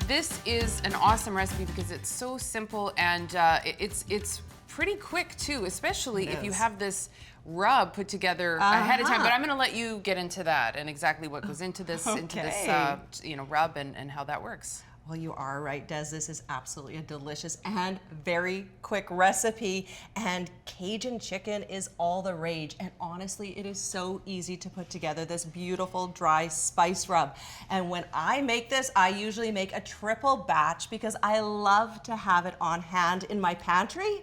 This is an awesome recipe because it's so simple and it's pretty quick too, especially if you have this rub put together ahead of time. But I'm going to let you get into that and exactly what goes into this, rub and how that works. Well, you are right, Des. This is absolutely a delicious and very quick recipe. And Cajun chicken is all the rage. And honestly, it is so easy to put together this beautiful dry spice rub. And when I make this, I usually make a triple batch because I love to have it on hand in my pantry.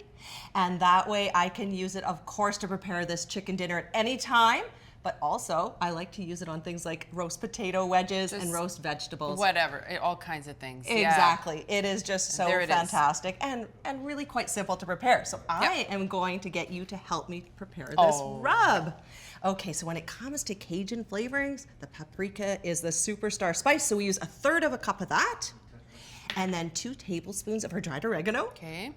And that way I can use it, of course, to prepare this chicken dinner at any time. But also, I like to use it on things like roast potato wedges and roast vegetables. Whatever, all kinds of things. Exactly. Yeah. It is just so fantastic and really quite simple to prepare. So I am going to get you to help me prepare this rub. Okay, so when it comes to Cajun flavorings, the paprika is the superstar spice. So we use 1/3 cup of that. And then 2 tablespoons of our dried oregano. Okay.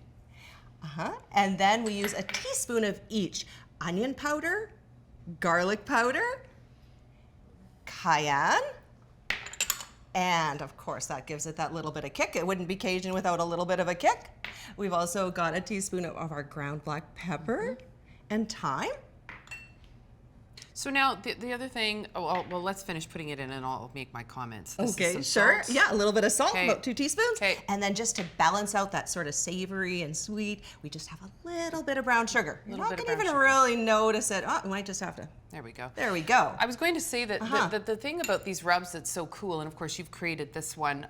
And then we use a teaspoon of each onion powder, garlic powder, cayenne, and of course that gives it that little bit of kick. It wouldn't be Cajun without a little bit of a kick. We've also got a teaspoon of our ground black pepper and thyme. So now the other thing, well, let's finish putting it in and I'll make my comments. Okay, sure. Salt. Yeah, a little bit of salt, about 2 teaspoons. Okay. And then just to balance out that sort of savory and sweet, we just have a little bit of brown sugar. You're not going to even really notice it. Oh, you might just have to. There we go. There we go. I was going to say that the thing about these rubs that's so cool, and of course you've created this one,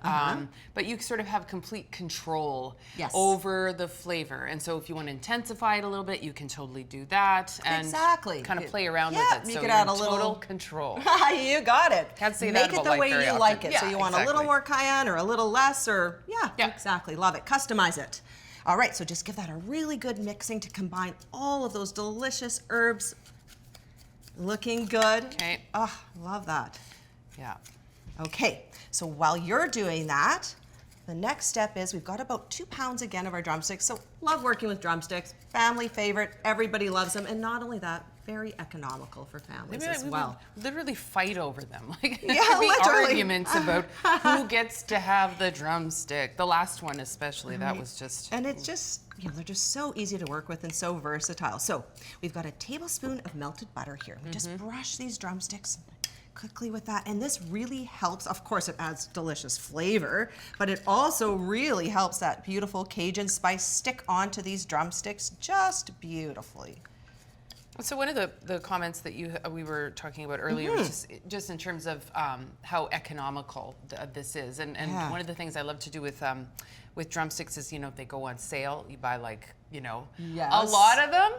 but you sort of have complete control over the flavor. And so if you want to intensify it a little bit, you can totally do that. And kind of play around with it. You so could you're add a in little total control. You got it. Can't say Make that it about the life way very you often. like it. Yeah, so you want a little more cayenne or a little less or, exactly. Love it. Customize it. All right, so just give that a really good mixing to combine all of those delicious herbs. Looking good. Okay. Oh, love that. Yeah. Okay, so while you're doing that, the next step is we've got about 2 pounds again of our drumsticks. So love working with drumsticks, family favorite, everybody loves them. And not only that, very economical for families as well. We literally fight over them. Like yeah, there'd be literally. arguments about who gets to have the drumstick. The last one especially, that was just... And it's just, they're just so easy to work with and so versatile. So we've got a tablespoon of melted butter here. We just brush these drumsticks quickly with that, and this really helps. Of course, it adds delicious flavor, but it also really helps that beautiful Cajun spice stick onto these drumsticks just beautifully. So one of the comments that we were talking about earlier was just in terms of how economical this is, and one of the things I love to do with drumsticks is, if they go on sale, you buy a lot of them,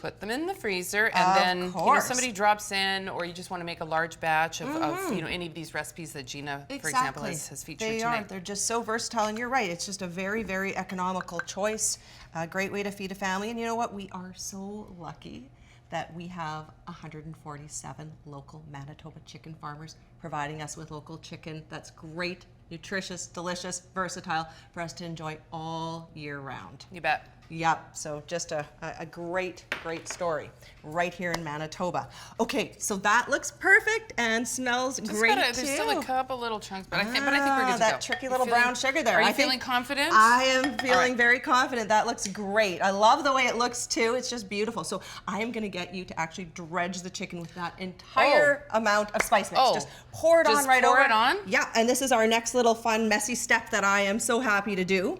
put them in the freezer, and then somebody drops in, or you just want to make a large batch of any of these recipes that Gina, for example, has featured tonight. They're just so versatile, and you're right. It's just a very, very economical choice. A great way to feed a family, and you know what? We are so lucky that we have 147 local Manitoba chicken farmers providing us with local chicken that's great, nutritious, delicious, versatile for us to enjoy all year round. You bet. Yep, so just a great, great story right here in Manitoba. Okay, so that looks perfect and smells great too. There's still a couple little chunks, but I think we're good to go. That tricky little brown sugar there. Are you feeling confident? I am feeling very confident. That looks great. I love the way it looks too. It's just beautiful. So I am going to get you to actually dredge the chicken with that entire amount of spice mix. Just pour it on right over. Pour it on? Yeah, and this is our next little fun, messy step that I am so happy to do.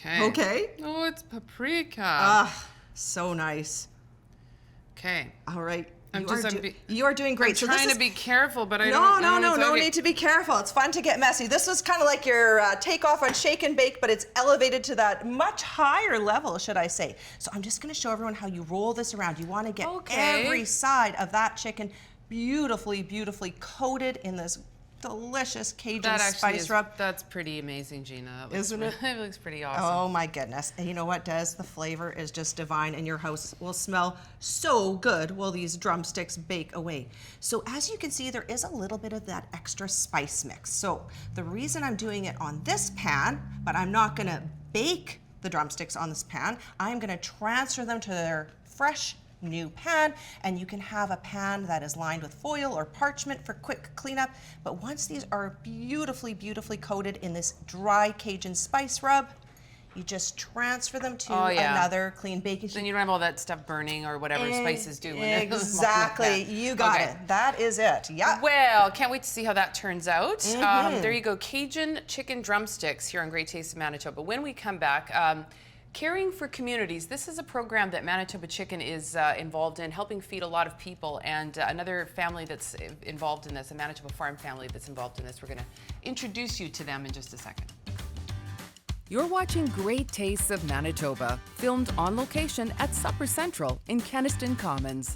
Okay. Oh, it's paprika. Ah, so nice. Okay. All right. You are doing great. I'm trying to be careful, but I don't know. No need to be careful. It's fun to get messy. This was kind of like your takeoff on shake and bake, but it's elevated to that much higher level, should I say. So I'm just going to show everyone how you roll this around. You want to get every side of that chicken beautifully, beautifully coated in this delicious Cajun spice rub. That's pretty amazing, Gina. Isn't it? It looks pretty awesome. Oh my goodness. And you know what, Des? The flavor is just divine, and your house will smell so good while these drumsticks bake away. So as you can see, there is a little bit of that extra spice mix. So the reason I'm doing it on this pan, but I'm not gonna bake the drumsticks on this pan, I'm gonna transfer them to their fresh new pan, and you can have a pan that is lined with foil or parchment for quick cleanup. But once these are beautifully, beautifully coated in this dry Cajun spice rub, you just transfer them to another clean baking sheet. Then you don't have all that stuff burning or whatever spices do. When Exactly, you got it. That is it. Yeah. Well, can't wait to see how that turns out. There you go, Cajun Chicken Drumsticks here on Great Taste of Manitoba. When we come back, Caring for Communities. This is a program that Manitoba Chicken is involved in, helping feed a lot of people. And another family that's involved in this, a Manitoba farm family that's involved in this. We're going to introduce you to them in just a second. You're watching Great Tastes of Manitoba, filmed on location at Supper Central in Kenaston Commons.